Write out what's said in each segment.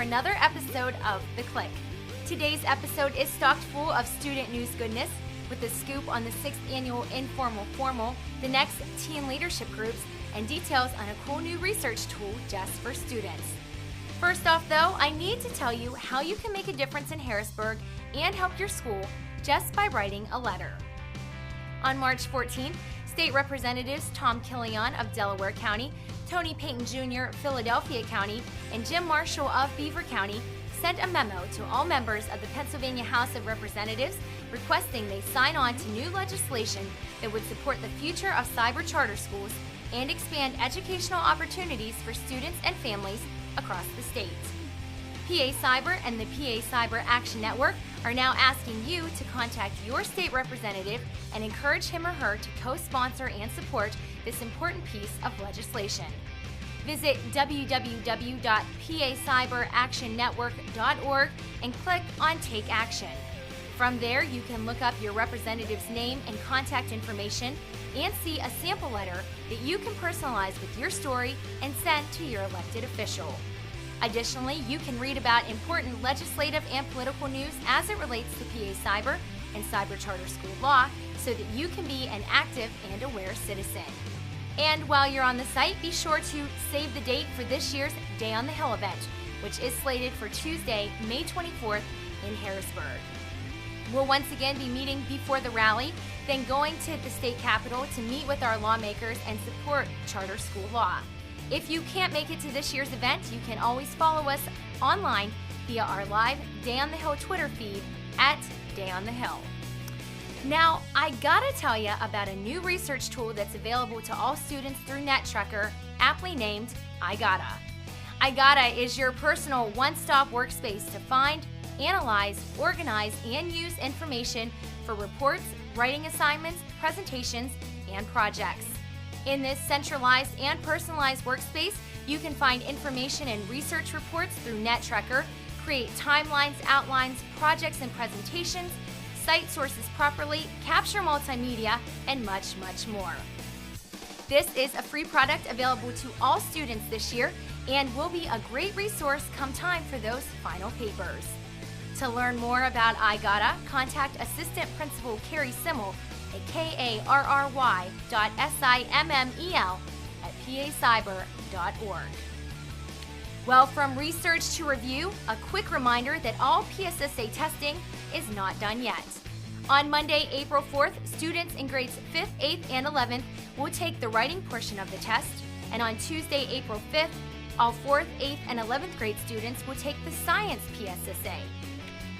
another episode of The Click. Today's episode is stocked full of student news goodness, with a scoop on the 6th annual Informal Formal, the next teen leadership groups, and details on a cool new research tool just for students. First off though, I need to tell you how you can make a difference in Harrisburg and help your school just by writing a letter. On March 14th, State Representatives Tom Killian of Delaware County, Tony Payton Jr., Philadelphia County, and Jim Marshall of Beaver County sent a memo to all members of the Pennsylvania House of Representatives requesting they sign on to new legislation that would support the future of cyber charter schools and expand educational opportunities for students and families across the state. PA Cyber and the PA Cyber Action Network are now asking you to contact your state representative and encourage him or her to co-sponsor and support this important piece of legislation. Visit www.pacyberactionnetwork.org and click on Take Action. From there, you can look up your representative's name and contact information and see a sample letter that you can personalize with your story and send to your elected official. Additionally, you can read about important legislative and political news as it relates to PA Cyber and cyber charter school law so that you can be an active and aware citizen. And while you're on the site, be sure to save the date for this year's Day on the Hill event, which is slated for Tuesday, May 24th in Harrisburg. We'll once again be meeting before the rally, then going to the state capitol to meet with our lawmakers and support charter school law. If you can't make it to this year's event, you can always follow us online via our live Day on the Hill Twitter feed at Day on the Hill. Now, I gotta tell you about a new research tool that's available to all students through NetTrekker, aptly named iGotta. iGotta is your personal one-stop workspace to find, analyze, organize, and use information for reports, writing assignments, presentations, and projects. In this centralized and personalized workspace, you can find information and research reports through NetTrekker, create timelines, outlines, projects and presentations, cite sources properly, capture multimedia, and much, much more. This is a free product available to all students this year and will be a great resource come time for those final papers. To learn more about iGotta, contact Assistant Principal Carrie Simmel at karry.simmel@pacyber.org. Well, from research to review, a quick reminder that all PSSA testing is not done yet. On Monday, April 4th, students in grades 5th, 8th, and 11th will take the writing portion of the test, and on Tuesday, April 5th, all 4th, 8th, and 11th grade students will take the science PSSA.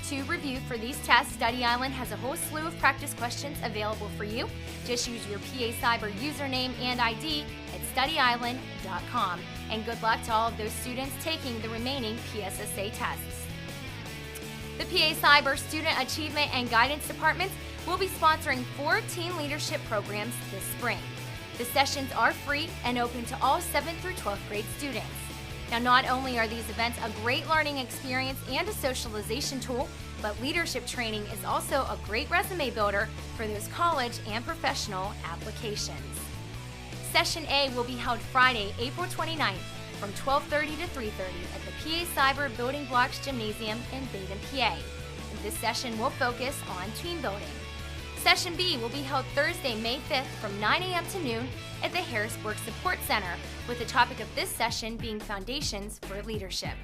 To review for these tests, Study Island has a whole slew of practice questions available for you. Just use your PA Cyber username and ID at studyisland.com. And good luck to all of those students taking the remaining PSSA tests. The PA Cyber Student Achievement and Guidance Departments will be sponsoring 4 teen leadership programs this spring. The sessions are free and open to all 7th through 12th grade students. Now, not only are these events a great learning experience and a socialization tool, but leadership training is also a great resume builder for those college and professional applications. Session A will be held Friday, April 29th from 12:30 to 3:30 at the PA Cyber Building Blocks Gymnasium in Baden, PA. And this session will focus on team building. Session B will be held Thursday, May 5th from 9 a.m. to noon at the Harrisburg Support Center, with the topic of this session being Foundations for Leadership.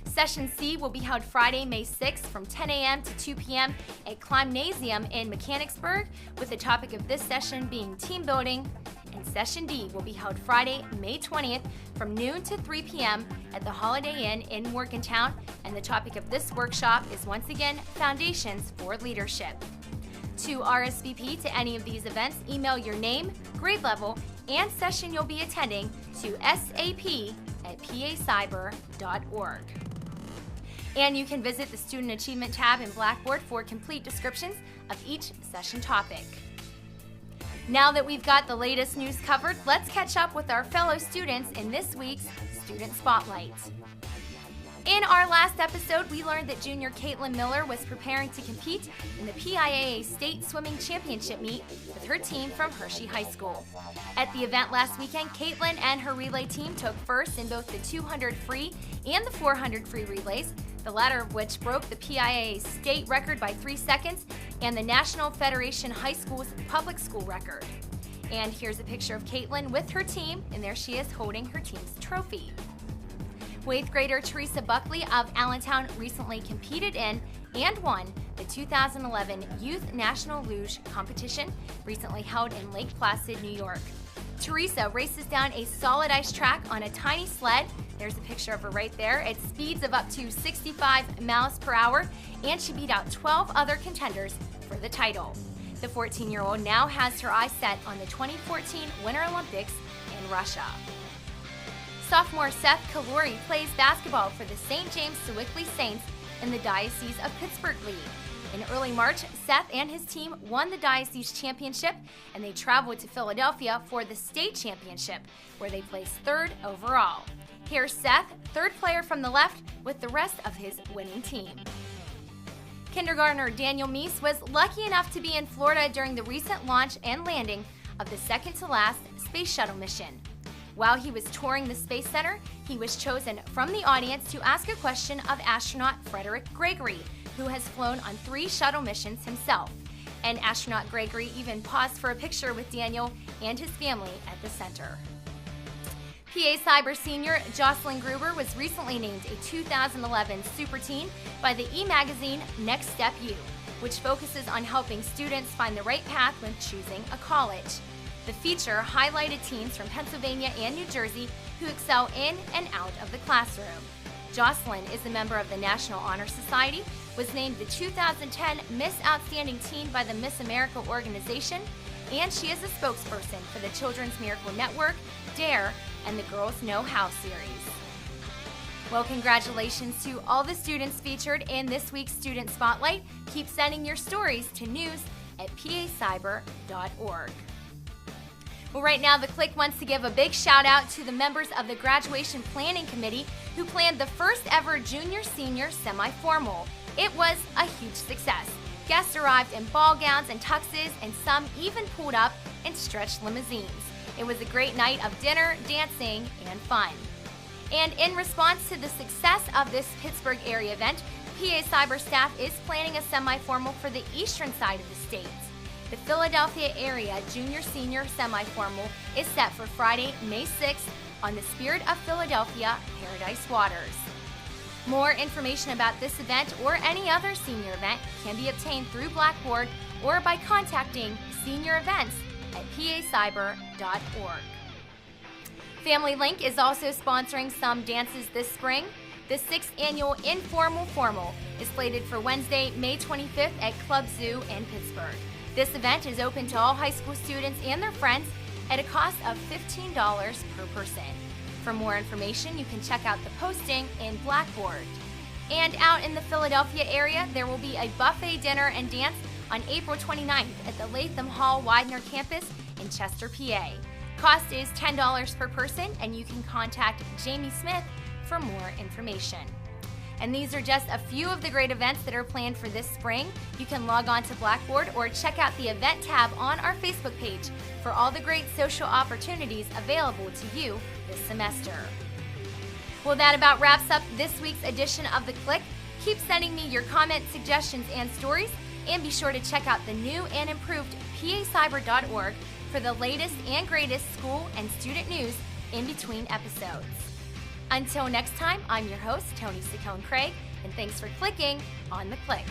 Session C will be held Friday, May 6th from 10 a.m. to 2 p.m. at Climbnasium in Mechanicsburg, with the topic of this session being Team Building. And Session D will be held Friday, May 20th from noon to 3 p.m. at the Holiday Inn in Morgantown, and the topic of this workshop is once again Foundations for Leadership. To RSVP to any of these events, email your name, grade level, and session you'll be attending to sap@pacyber.org. And you can visit the Student Achievement tab in Blackboard for complete descriptions of each session topic. Now that we've got the latest news covered, let's catch up with our fellow students in this week's Student Spotlight. In our last episode, we learned that junior Caitlin Miller was preparing to compete in the PIAA State Swimming Championship meet with her team from Hershey High School. At the event last weekend, Caitlin and her relay team took first in both the 200 free and the 400 free relays, the latter of which broke the PIAA state record by 3 seconds and the National Federation High School's public school record. And here's a picture of Caitlin with her team, and there she is holding her team's trophy. 8th grader Teresa Buckley of Allentown recently competed in and won the 2011 Youth National Luge Competition, recently held in Lake Placid, New York. Teresa races down a solid ice track on a tiny sled. There's a picture of her right there. At speeds of up to 65 miles per hour, and she beat out 12 other contenders for the title. The 14-year-old now has her eyes set on the 2014 Winter Olympics in Russia. Sophomore Seth Kalori plays basketball for the St. James Sewickley Saints in the Diocese of Pittsburgh League. In early March, Seth and his team won the Diocese Championship, and they traveled to Philadelphia for the state championship, where they placed third overall. Here's Seth, third player from the left, with the rest of his winning team. Kindergartner Daniel Meese was lucky enough to be in Florida during the recent launch and landing of the second-to-last space shuttle mission. While he was touring the Space Center, he was chosen from the audience to ask a question of astronaut Frederick Gregory, who has flown on 3 shuttle missions himself. And astronaut Gregory even paused for a picture with Daniel and his family at the center. PA Cyber senior Jocelyn Gruber was recently named a 2011 Super Teen by the e-magazine Next Step U, which focuses on helping students find the right path when choosing a college. The feature highlighted teens from Pennsylvania and New Jersey who excel in and out of the classroom. Jocelyn is a member of the National Honor Society, was named the 2010 Miss Outstanding Teen by the Miss America organization, and she is a spokesperson for the Children's Miracle Network, DARE, and the Girls Know How series. Well, congratulations to all the students featured in this week's Student Spotlight. Keep sending your stories to news@pacyber.org. Well, right now, The Click wants to give a big shout out to the members of the Graduation Planning Committee who planned the first ever junior-senior semi-formal. It was a huge success. Guests arrived in ball gowns and tuxes, and some even pulled up in stretched limousines. It was a great night of dinner, dancing, and fun. And in response to the success of this Pittsburgh area event, PA Cyber staff is planning a semi-formal for the eastern side of the state. The Philadelphia area junior-senior semi-formal is set for Friday, May 6th on the Spirit of Philadelphia Paradise Waters. More information about this event or any other senior event can be obtained through Blackboard or by contacting senior events at pacyber.org. Family Link is also sponsoring some dances this spring. The 6th annual Informal Formal is slated for Wednesday, May 25th at Club Zoo in Pittsburgh. This event is open to all high school students and their friends at a cost of $15 per person. For more information, you can check out the posting in Blackboard. And out in the Philadelphia area, there will be a buffet dinner and dance on April 29th at the Latham Hall Widener campus in Chester, PA. Cost is $10 per person, and you can contact Jamie Smith for more information. And these are just a few of the great events that are planned for this spring. You can log on to Blackboard or check out the event tab on our Facebook page for all the great social opportunities available to you this semester. Well, that about wraps up this week's edition of The Click. Keep sending me your comments, suggestions, and stories, and be sure to check out the new and improved pacyber.org for the latest and greatest school and student news in between episodes. Until next time, I'm your host, Tony Saccone Craig, and thanks for clicking on The Click.